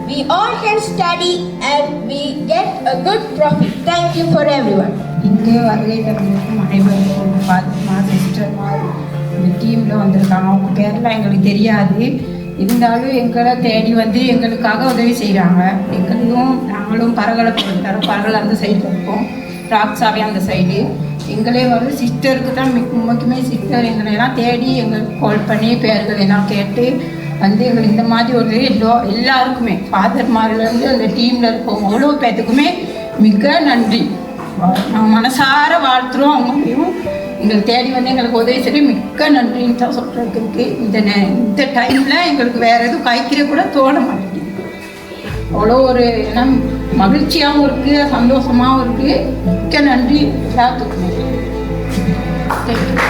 We all can study and we get a good profit. Thank you for everyone. இங்கே வருகை தந்திருக்கும் அனைவருக்கும் Fatma சிஸ்டர்மார் இந்த டீமில் வந்திருக்காங்க. அவங்க பேரெலாம் எங்களுக்கு தெரியாது, இருந்தாலும் எங்களை தேடி வந்து எங்களுக்காக உதவி செய்கிறாங்க. எங்களுக்கும் நாங்களும் பரகலை பொறுத்தரோம். பரகலை அந்த சைடில் இருப்போம், ராக்ஸாவே அந்த சைடு. எங்களே வந்து சிஸ்டருக்கு தான் முக்கியமே சிஸ்டர் எங்களெல்லாம் தேடி எங்களுக்கு கால் பண்ணி பேர்கள் எல்லாம் கேட்டு வந்து எங்களுக்கு இந்த மாதிரி ஒரு எல்லாருக்குமே ஃபாதர்மாரிலேருந்து அந்த டீமில் இருக்கவங்க அவ்வளோ பேத்துக்குமே மிக நன்றி. நாங்கள் மனசார வாழ்த்துறோம். அவங்களையும் எங்களுக்கு தேடி வந்து எங்களுக்கு உதவி செய்ய மிக்க நன்றின்னு தான் சொல்கிறதுக்கு. இந்த டைமில் எங்களுக்கு வேறு எதுவும் கைக்கிற கூட தோண மாட்டேங்குது. அவ்வளோ ஒரு மகிழ்ச்சியாகவும் இருக்குது, சந்தோஷமாகவும் இருக்குது. மிக்க நன்றி எல்லாத்துக்குமே. தேங்க்யூ.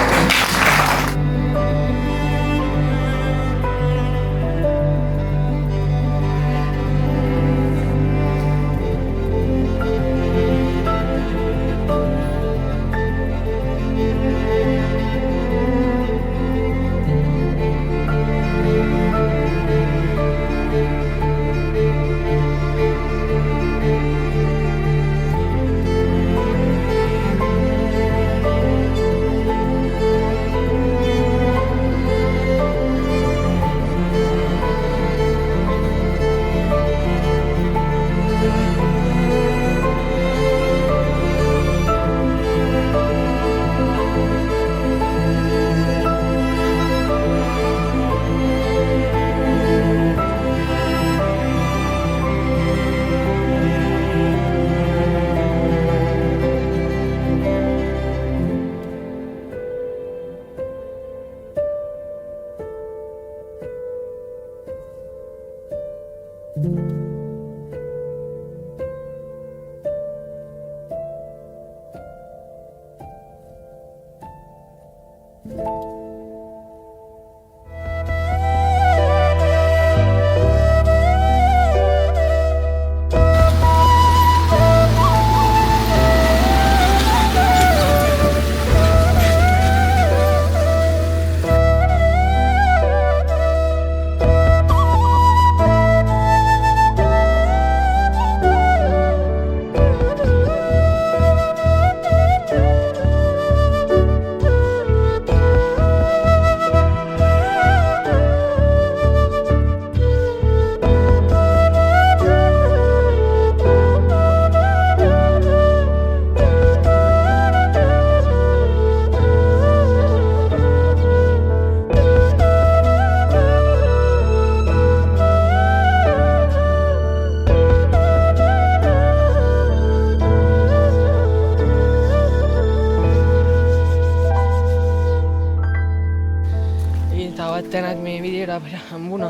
තැනක් මේ විදියට අපිට හම්බුණා.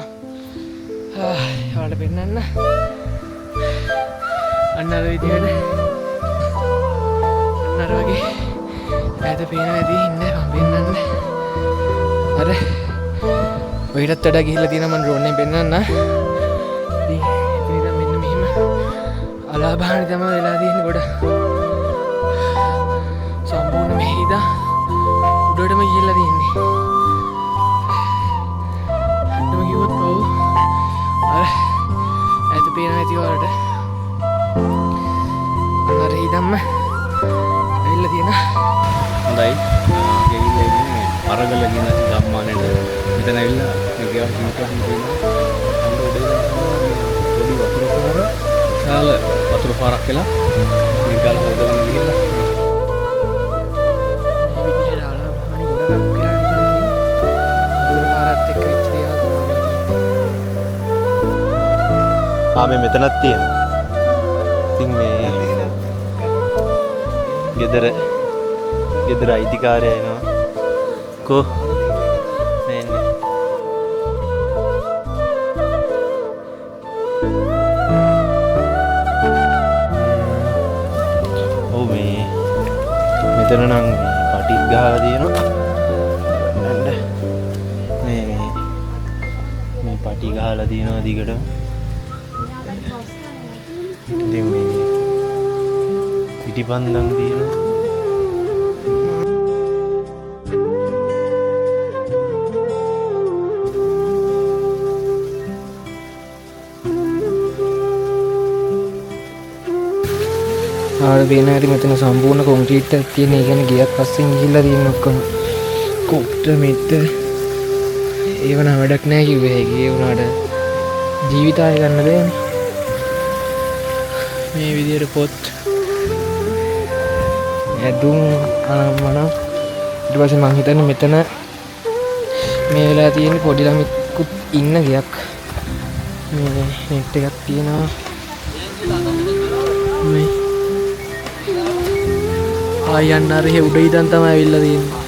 ඔයාලට පෙන්නන්න. අන්න අර විදියට අන්න අර වගේ ඈත පේන ඇති ඉන්න මම පෙන්නන්න. අර ඔයිටත් වඩා ගිහිල්ලා තියෙනවා මම ඩ්‍රෝන් එකෙන් පෙන්නන්න. ඉතින් මෙන්න මෙහෙම අලාභානි තමයි වෙලා තියෙන්නේ ගොඩ. සම්පූර්ණ මේ ඉදා උඩටම ගිහිල්ලා තියෙන්නේ. ඇත පේන නැති වලට අර ඉදම්ම ඇවිල්ලා තියෙනවා. හොඳයි. ගෙවිල්ලා ඉන්නේ අරගල කියන ගම්මානේට. මෙතන ඇවිල්ලා මේ ගෙවල් කිව්වම තියෙනවා. අන්න උඩේ පොඩි වතුර පාර, විශාල වතුර පාරක් කියලා මේ ගල් හොදගෙන ගිහිල්ලා මේ මෙතනක් තියෙනවා. ඉතින් මේ ගෙදර අයිතිකාරයා එනවා. කෝ මේ එන්නේ. ඔව් මේ මෙතන නම් පටිත් ගහලා තියෙනවා. මේ පටි ගහලා තියෙනවා දිගටම. ඉතින් මේ පිටිපන්දම් තියෙනවා. ආර පේන හැටි මෙතන සම්පූර්ණ කොන්ක්‍රීට් එකක් තියෙන. ඒ කියන්නේ ගියක් පස්සෙන් ගිහිල්ලා තියෙන ඔක්කොම කුට්ට මෙට්ට ඒව නම් වැඩක් නැහැ කිව්වේ. ඒ වුණාට ජීවිතාය ගන්න දෙන්නේ. මේ විදියට පොත් ඇදුම් අනම්මන ඊට පස්සේ මං හිතන්නේ මෙතන මේ වෙලාව තියෙන පොඩි ළමෙකුත් ඉන්න ගයක්. මේ නෙට් එකක් තියෙනවා. මේ ආයන්න අර හේ උඩ ඉඳන් තමයි ඇවිල්ලා තියෙන්නේ.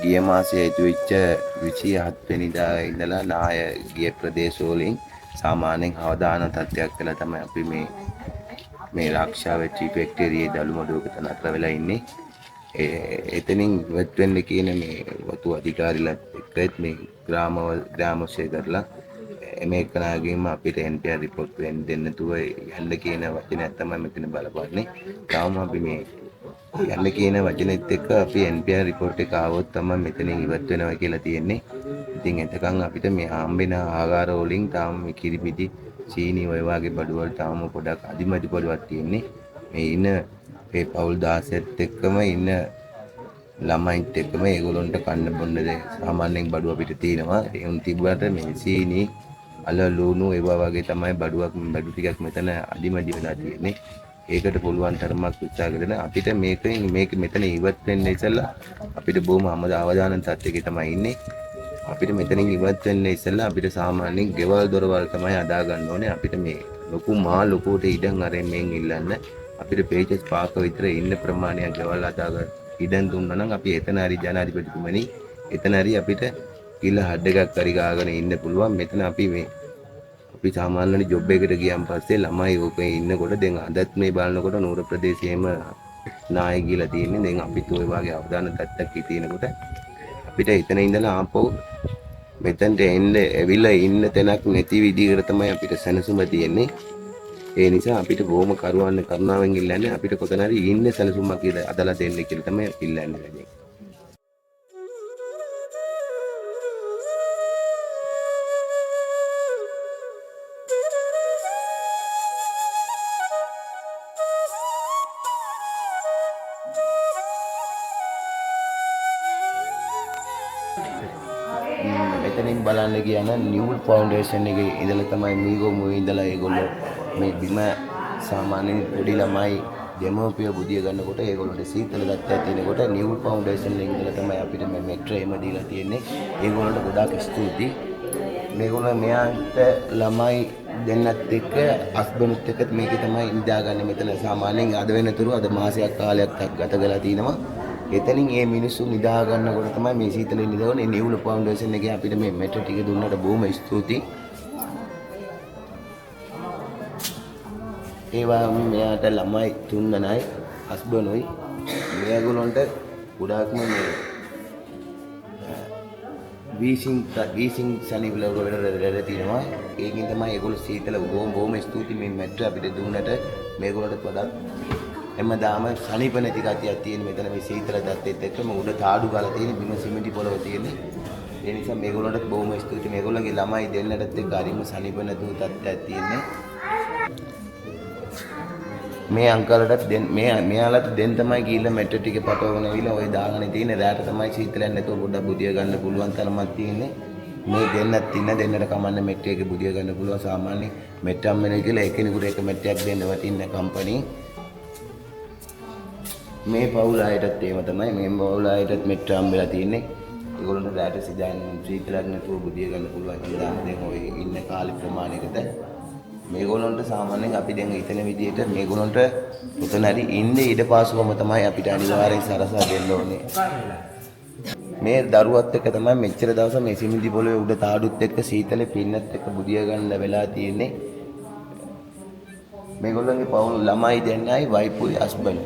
ගිය මාසයේ ඉතුවිච්ච 27 වෙනිදා ඉඳලා නාය ගිය ප්‍රදේශවලින් සාමාන්‍යයෙන් අවදාන තත්ත්වයක් වෙලා තමයි අපි මේ ආරක්ෂා වෙච්ච ෆැක්ටරියේ දළුමඩුවක තනත්ර වෙලා ඉන්නේ. එතනින් ඉවත් වෙන්න කියන මේ වතු අධිකාරිලත් එක්කත් මේ ග්‍රාමෝත්සවය කරලා මේ කනාගේම අපිට NPR report දෙන්න තුව යන්න කියන වචනයක් තමයි මෙතන බලපන්නේ. තාම අපි මේ යන්න කියන වචනෙත් එක්ක අපි NPR report එක ආවොත් තමයි මෙතනින් ඉවත් වෙනවා කියලා තියෙන්නේ. ඉතින් එතකන් අපිට මේ හම්බෙන ආහාර වලින් තාම මේ කිරිපිටි සීනි ඔය වගේ බඩු වල තාම පොඩක් අදිමදි බඩුවක් තියෙන්නේ. මේ ඉන්න මේ පවුල් 16ත් එක්කම ඉන්න ළමයිත් එක්කම ඒගොල්ලන්ට කන්න බොන්න සාමාන්‍යයෙන් බඩු අපිට තියෙනවා. ඒ උන් තිබ්බට මේ සීනි අල ලුණු ඒවා වගේ තමයි බඩු ටිකක් මෙතන අදිමදි වෙලා තියෙන්නේ. ඒකට පුළුවන් තරමක් උත්සාහ කරන අපිට මේක මෙතන ඉවත් වෙන්න ඉස්සෙල්ලා අපිට බොහොම අවදානම් තත්ත්වයක තමයි ඉන්නේ. අපිට මෙතනින් ඉවත් වෙන්න ඉස්සෙල්ලා අපිට සාමාන්‍යයෙන් ගෙවල් දොරවල් තමයි හදා ගන්න ඕනේ. අපිට මේ ලොකුට ඉඩම් අරන් මෙන් ඉල්ලන්න අපිට පේජස් 5ක විතර ඉන්න ප්‍රමාණයක් ගෙවල් හදා ගන්න ඉඩම් දුන්නා නම් අපි එතන හරි ජනාධිපතිතුමනි එතන හරි අපිට කිල්ල හඩ එකක් හරි ගාගෙන ඉන්න පුළුවන්. මෙතන අපි සාමාන්‍යයෙන් ජොබ් එකට ගියන් පස්සේ ළමයි ඕකේ ඉන්නකොට දැන් අදත් මේ බලනකොට නූර ප්‍රදේශයේම නාය කියලා තියෙන්නේ. දැන් අපිත් ওই වගේ අවදාන තත්ත්වයක් තියෙනකොට අපිට එතන ඉඳලා ආපහු මෙතනට එන්න ඇවිල්ලා ඉන්න තැනක් නැති විදිහකට තමයි අපිට සැනසුම තියෙන්නේ. ඒ නිසා අපිට බොහොම කරුණාවෙන් ඉල්ලන්නේ අපිට කොතන හරි ඉන්න සැලසුමක් අදලා දෙන්න කියලා තමයි ඉල්ලන්නේ. මෙතනින් බලන්න කියන නිවුල් ෆවුන්ඩේෂන් එකේ ඉඳලා තමයි මීගොමුවේ ඉඳලා ඒගොල්ලෝ මේ බිම සාමාන්‍යයෙන් පොඩි ළමයි දෙමෝපිය බුදිය ගන්නකොට ඒගොල්ලෝට සීතල තත්ත්වයක් තියෙනකොට නිවුල් ෆවුන්ඩේෂන් එකේ ඉඳලා තමයි අපිට මේ මෙට්‍රෝ එම දීලා තියෙන්නේ. ඒගොල්ලන්ට ගොඩාක් ස්තුතියි. මේගොල්ලෝ මෙයාට ළමයි දෙන්නත් එක්ක හස්බන්ඩ්ත් එක්ක මේකේ තමයි ඉඳාගන්නේ. මෙතන සාමාන්‍යයෙන් අද වෙනතුරු අද මාසයක් කාලයක් ගත කරලා තිනවා. එතනින් මේ මිනිස්සු නිදා ගන්නකොට තමයි මේ සීතලෙන් නිදවන්නේ. නිවුල් ෆවුන්ඩේෂන් එකේ අපිට මේ මෙට්‍රෝ ටික දුන්නට බොහොම ස්තුතියි. ඒවා මෙයාට ළමයි 3 දෙනයි හස්බන්ඩ්ුයි මේගොල්ලන්ට ගොඩාක්ම මේ වීසිං සනීපල වැඩ තියෙනවා. ඒකින් තමයි ඒගොල්ලෝ සීතල බොහොම ස්තුතියි මේ මැට්‍ර අපිට දුන්නට මේගොල්ලන්ට වඩා හැමදාම සනීප නැති කතියක් තියෙන මෙතන මේ සීතල දත්තෙත් එක්කම උඩ තාඩු ගාලා තියෙන බිම සිමෙන්ති පොළව තියෙන්නේ. ඒ නිසා මේගොල්ලන්ට බොහොම ස්තුතියි. මේගොල්ලන්ගේ ළමයි දෙන්නටත් එක්ක හරිම සනීප නැතුව තත්ත්වයක් තියෙන්නේ. මේ අංකලටත් මෙයාලට දෙන්න තමයි ගිහිල්ලා මෙට්‍රෝ ටික පටවගෙන ඇවිල්ලා ওই දාගන්න තියෙන්නේ. රැට තමයි සීතලයක් නැතුව පොඩ්ඩක් බුදිය ගන්න පුළුවන් තරමක් තියෙන්නේ. මේ දෙන්නත් ඉන්න දෙන්නට කමන්නේ මෙට්‍රෝ එකේ බුදිය ගන්න පුළුවන්. සාමාන්‍ය මෙට්‍රම් වෙන කියලා එකිනෙකට එක මෙට්‍රයක් දෙන්න වටින්න කම්පැනි. මේ පවුල අයටත් එහෙම තමයි. මේ පවුල අයටත් මෙට්‍රම් වෙලා තියෙන්නේ. ඒගොල්ලන්ට රැට සිදාන සීතලයක් නැතුව බුදිය ගන්න පුළුවන් කියලා දැන් ඔය ඉන්න කාලේ ප්‍රමාණයකට මේගොල්ලන්ට සාමාන්‍යයෙන් අපි දැන් හිතන විදිහට මේගොල්ලන්ට උතන හරි ඉන්නේ ඊට පාසුවම තමයි අපිට අනිවාර්යෙන් සරසා දෙන්න ඕනේ. මේ දරුවත් එක්ක තමයි මෙච්චර දවස් මේ සිමින්ති පොළවේ උඩ තාඩුත් එක්ක සීතලේ පින්නත් එක්ක බුදිය ගන්න වෙලා තියෙන්නේ. මේගොල්ලන්ගේ පවුල් ළමයි දෙන්නයි වයිෆුයි හස්බන්ඩ්.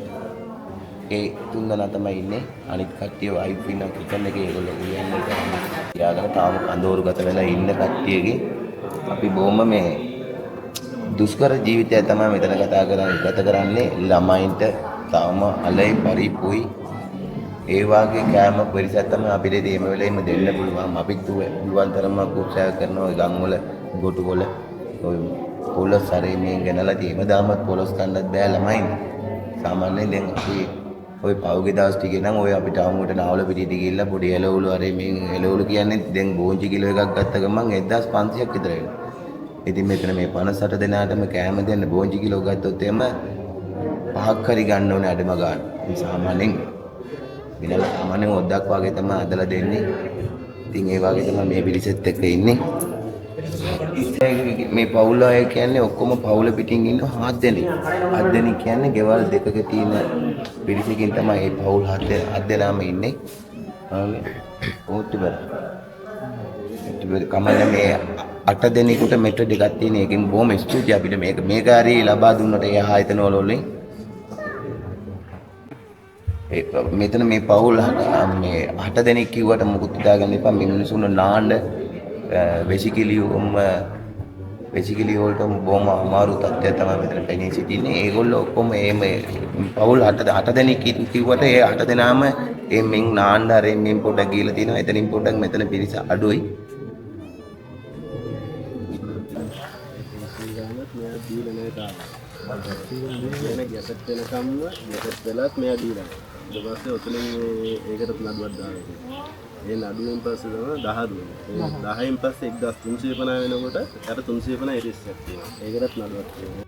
ඒ තුන් දෙනා තමයි ඉන්නේ. අනිත් කට්ටිය වයිෆ් ඉන්න කිචන් එකේ ඒගොල්ලෝ කියන්නේ කරන්නේ. යාගල තාම අඳුරුගත වෙලා ඉන්න කට්ටියගේ අපි බොහොම මේ දුෂ්කර ජීවිතය තමයි මෙතන ගත කරන්නේ. ළමයින්ට තාම අලයි පරිප්පුයි ඒ වාගේ කෑම පරිසර තමයි අපිට මේ වෙලෙම දෙන්න පුළුවන්. අපිත් පුළුවන් තරමක් උත්සාහ කරනවා. ගම් වල ගොටු වල ඔය පොලොස් හරියෙන් ගෙනලා තියෙන දාමත් පොලොස් කන්නත් බෑ ළමයින්. සාමාන්‍යයෙන් දැන් අපි ඔය පවුගේ දවස් ටිකේ නම් ඔය අපිට ආමුවට නාවල පිටියට ගිහිල්ලා පොඩි එළවලු හරි මේ එළවලු කියන්නේ දැන් බෝංචි කිලෝ එකක් ගත්ත ගමන් 1500ක් විතර වෙනවා. ඉතින් මෙතන මේ 58 දෙනාටම කෑම දෙන්න බෝංචි කිලෝ ගත්තොත් එම 5ක් හරි ගන්න ඕනේ අඩම ගන්න. මේ සාමාන්‍යයෙන් විනාඩි සාමාන්‍යයෙන් ඔද්දක් වගේ තමයි අදලා දෙන්නේ. ඉතින් ඒ වගේ තමයි මේ පිළිසෙත් එක්ක ඉන්නේ. මේ පවුල අය කියන්නේ ඔක්කොම පවුල පිටින් ඉන්න 7 දෙනෙක්. 7 දෙනෙක් කියන්නේ ගෙවල් දෙකක තියෙන පිරිසකින් තමයි මේ පවුල් 7 දෙනාම ඉන්නේ. ඕටි බර. කමන්න මේ 8 දෙනෙකුට මෙට්‍රෝ දෙකක් තියෙන එකෙන් බොහොම ස්තුතියි අපිට මේක හරි ලබා දුන්නට ඒ ආයතන වලින්. මෙතන මේ පවුල් මේ 8 දෙනෙක් කිව්වට මොකුත් හිතාගන්න එපා. මේ මිනිසුන්ව නාන්න වෙසිකිලි වලට බොහොම අමාරු තත්ත්වයක් තමයි මෙතන පෙනී සිටින්නේ. ඒගොල්ලෝ ඔක්කොම මේ පවුල් 8 දෙනෙක් කිව්වට ඒ 8 දෙනාම මෙන් නාන්න හරි මෙන් පොඩක් ගිහලා තිනවා. එතනින් පොඩක් මෙතන පිරිස අඩුයි. ගැසට් වෙනකම්ම ගැසට් වෙලත් මෙයා දීලා. ඊට පස්සේ ඔතනින් ඒකටත් නඩුවක් දානවා. ඒ නඩුවෙන් පස්සේ තමයි 10 දුන්නේ. 10න් පස්සේ 1350 වෙනකොට අර 350 ඉරිස්සක් තියෙනවා. ඒකටත් නඩුවක් තියෙනවා.